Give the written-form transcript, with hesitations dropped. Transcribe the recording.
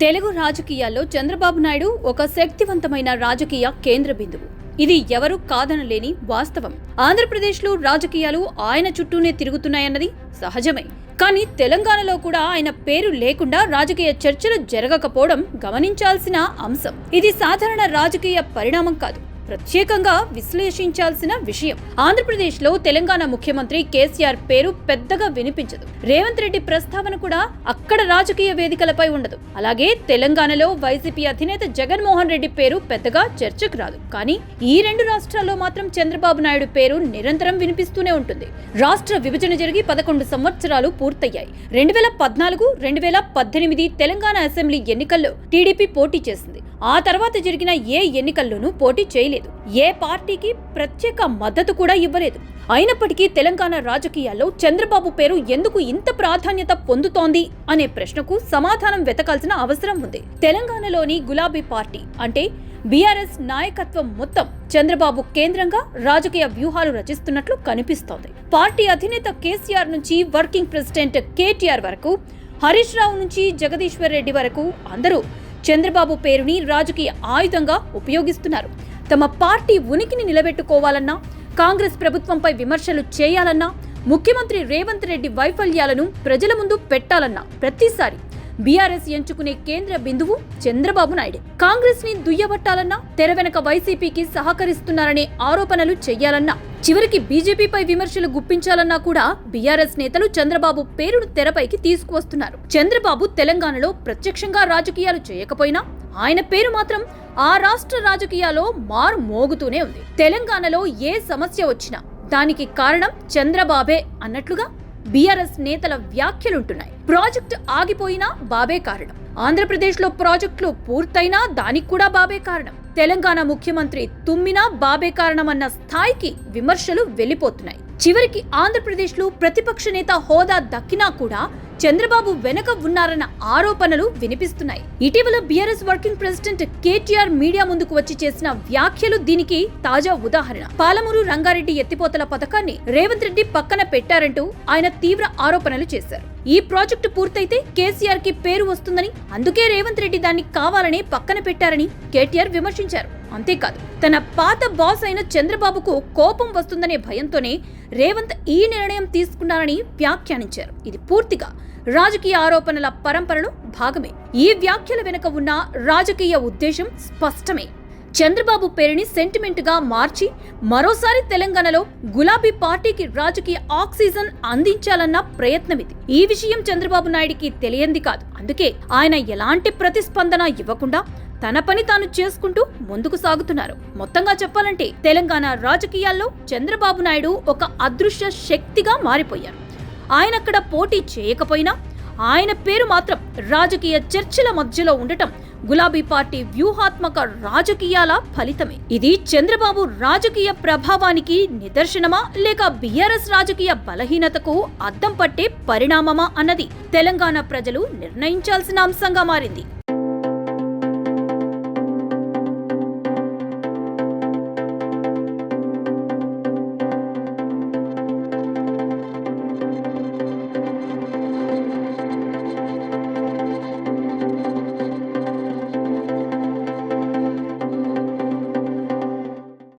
తెలుగు రాజకీయాల్లో చంద్రబాబు నాయుడు ఒక శక్తివంతమైన రాజకీయ కేంద్ర బిందువు. ఇది ఎవరు కాదనలేని వాస్తవం. ఆంధ్రప్రదేశ్లో రాజకీయాలు ఆయన చుట్టూనే తిరుగుతున్నాయన్నది సహజమే. కానీ తెలంగాణలో కూడా ఆయన పేరు లేకుండా రాజకీయ చర్చలు జరగకపోవడం గమనించాల్సిన అంశం. ఇది సాధారణ రాజకీయ పరిణామం కాదు, ప్రత్యేకంగా విశ్లేషించాల్సిన విషయం. ఆంధ్రప్రదేశ్లో తెలంగాణ ముఖ్యమంత్రి కేసీఆర్ పేరు పెద్దగా వినిపించదు. రేవంత్ రెడ్డి ప్రస్తావన కూడా అక్కడ రాజకీయ వేదికలపై ఉండదు. అలాగే తెలంగాణలో వైసీపీ అధినేత జగన్మోహన్ రెడ్డి పేరు పెద్దగా చర్చకు రాదు. కానీ ఈ రెండు రాష్ట్రాల్లో మాత్రం చంద్రబాబు నాయుడు పేరు నిరంతరం వినిపిస్తూనే ఉంటుంది. రాష్ట్ర విభజన జరిగి 11 సంవత్సరాలు పూర్తయ్యాయి. 2014, 2018 తెలంగాణ అసెంబ్లీ ఎన్నికల్లో టీడీపీ పోటీ చేసింది. ఆ తర్వాత జరిగిన ఏ ఎన్నికల్లోనూ పోటీ చేయలేదు. ఏ పార్టీకి ప్రత్యేక మద్దతు కూడా ఇవ్వలేదు. అయినప్పటికీ తెలంగాణ రాజకీయాల్లో చంద్రబాబు పేరు ఎందుకు ఇంత ప్రాధాన్యత పొందుతోంది అనే ప్రశ్నకు సమాధానం వెతకాల్సిన అవసరం ఉంది. తెలంగాణలోని గులాబీ పార్టీ అంటే బీఆర్ఎస్ నాయకత్వం మొత్తం చంద్రబాబు కేంద్రంగా రాజకీయ వ్యూహాలు రచిస్తున్నట్లు కనిపిస్తోంది. పార్టీ అధినేత కేసీఆర్ నుంచి వర్కింగ్ ప్రెసిడెంట్ కేటీఆర్ వరకు, హరీష్ రావు నుంచి జగదీశ్వర్ రెడ్డి వరకు అందరూ చంద్రబాబు పేరుని రాజకీయ ఆయుధంగా ఉపయోగిస్తున్నారు. తమ పార్టీ ఉనికిని నిలబెట్టుకోవాలన్నా, కాంగ్రెస్ ప్రభుత్వంపై విమర్శలు చేయాలన్నా, ముఖ్యమంత్రి రేవంత్ రెడ్డి వైఫల్యాలను ప్రజల ముందు పెట్టాలన్నా ప్రతిసారి బీఆర్ఎస్ ఎంచుకునే కేంద్ర బిందువు చంద్రబాబు నాయుడు. కాంగ్రెస్ ని దుయ్యబట్టాలన్నా, తెర వెనక వైసీపీకి సహకరిస్తున్నారనే ఆరోపణలు చెయ్యాలన్నా, చివరికి బీజేపీపై విమర్శలు గుప్పించాలన్నా కూడా బీఆర్ఎస్ నేతలు చంద్రబాబు పేరును తెరపైకి తీసుకువస్తున్నారు. చంద్రబాబు తెలంగాణలో ప్రత్యక్షంగా రాజకీయాలు చేయకపోయినా ఆయన పేరు మాత్రం ఆ రాష్ట్ర రాజకీయాల్లో మారు మోగుతూనే ఉంది. తెలంగాణలో ఏ సమస్య వచ్చినా దానికి కారణం చంద్రబాబే అన్నట్లుగా బీఆర్ఎస్ నేతల వ్యాఖ్యలుంటున్నాయి. ప్రాజెక్టు ఆగిపోయినా బాబే కారణం, ఆంధ్రప్రదేశ్లో ప్రాజెక్టులు పూర్తయినా దానికి కూడా బాబే కారణం, తెలంగాణ ముఖ్యమంత్రి తుమ్మినా బాబే కారణమన్న స్థాయికి విమర్శలు వెళ్లిపోతున్నాయి. చివరికి ఆంధ్రప్రదేశ్లో ప్రతిపక్ష నేత హోదా దక్కినా కూడా చంద్రబాబు వెనక ఉన్నారన్న ఆరోపణలు వినిపిస్తున్నాయి. ఇటీవల BRS working president KTR media ముందుకు వచ్చి చేసిన వ్యాఖ్యలు దీనికి తాజా ఉదాహరణ. పాలమూరు రంగారెడ్డి ఎత్తిపోతల పథకాన్ని రేవంత్ రెడ్డి పక్కన పెట్టారంటూ ఆయన తీవ్ర ఆరోపణలు చేశారు. ఈ ప్రాజెక్టు పూర్తయితే కేసీఆర్ కి పేరు వస్తుందని, అందుకే రేవంత్ రెడ్డి దాన్ని కావాలని పక్కన పెట్టారని కేటీఆర్ విమర్శించారు. అంతేకాదు, తన పాత బాస్ అయిన చంద్రబాబుకు కోపం వస్తుందనే భయంతోనే రేవంత్ ఈ నిర్ణయం తీసుకున్నారని వ్యాఖ్యానించారు. ఇది పూర్తిగా రాజకీయ ఆరోపణల పరంపరలో భాగమే. ఈ వ్యాఖ్యల వెనుక ఉన్న రాజకీయ ఉద్దేశం స్పష్టమే. చంద్రబాబు పేరుని సెంటిమెంట్ గా మార్చి మరోసారి తెలంగాణలో గులాబీ పార్టీకి రాజకీయ ఆక్సిజన్ అందించాలన్న ప్రయత్నమిది. ఈ విషయం చంద్రబాబు నాయుడికి తెలియంది కాదు. అందుకే ఆయన ఎలాంటి ప్రతిస్పందన ఇవ్వకుండా తన పని తాను చేసుకుంటూ ముందుకు సాగుతున్నారు. మొత్తంగా చెప్పాలంటే తెలంగాణ రాజకీయాల్లో చంద్రబాబు నాయుడు ఒక అదృశ్య శక్తిగా మారిపోయారు. ఆయన అక్కడ పోటీ చేయకపోయినా ఆయన పేరు మాత్రం రాజకీయ చర్చల మధ్యలో ఉండటం గులాబీ పార్టీ వ్యూహాత్మక రాజకీయాల ఫలితమే. ఇది చంద్రబాబు రాజకీయ ప్రభావానికి నిదర్శనమా, లేక బీఆర్ఎస్ రాజకీయ బలహీనతకు అద్దం పట్టే పరిణామమా అన్నది తెలంగాణ ప్రజలు నిర్ణయించాల్సిన అంశంగా మారింది.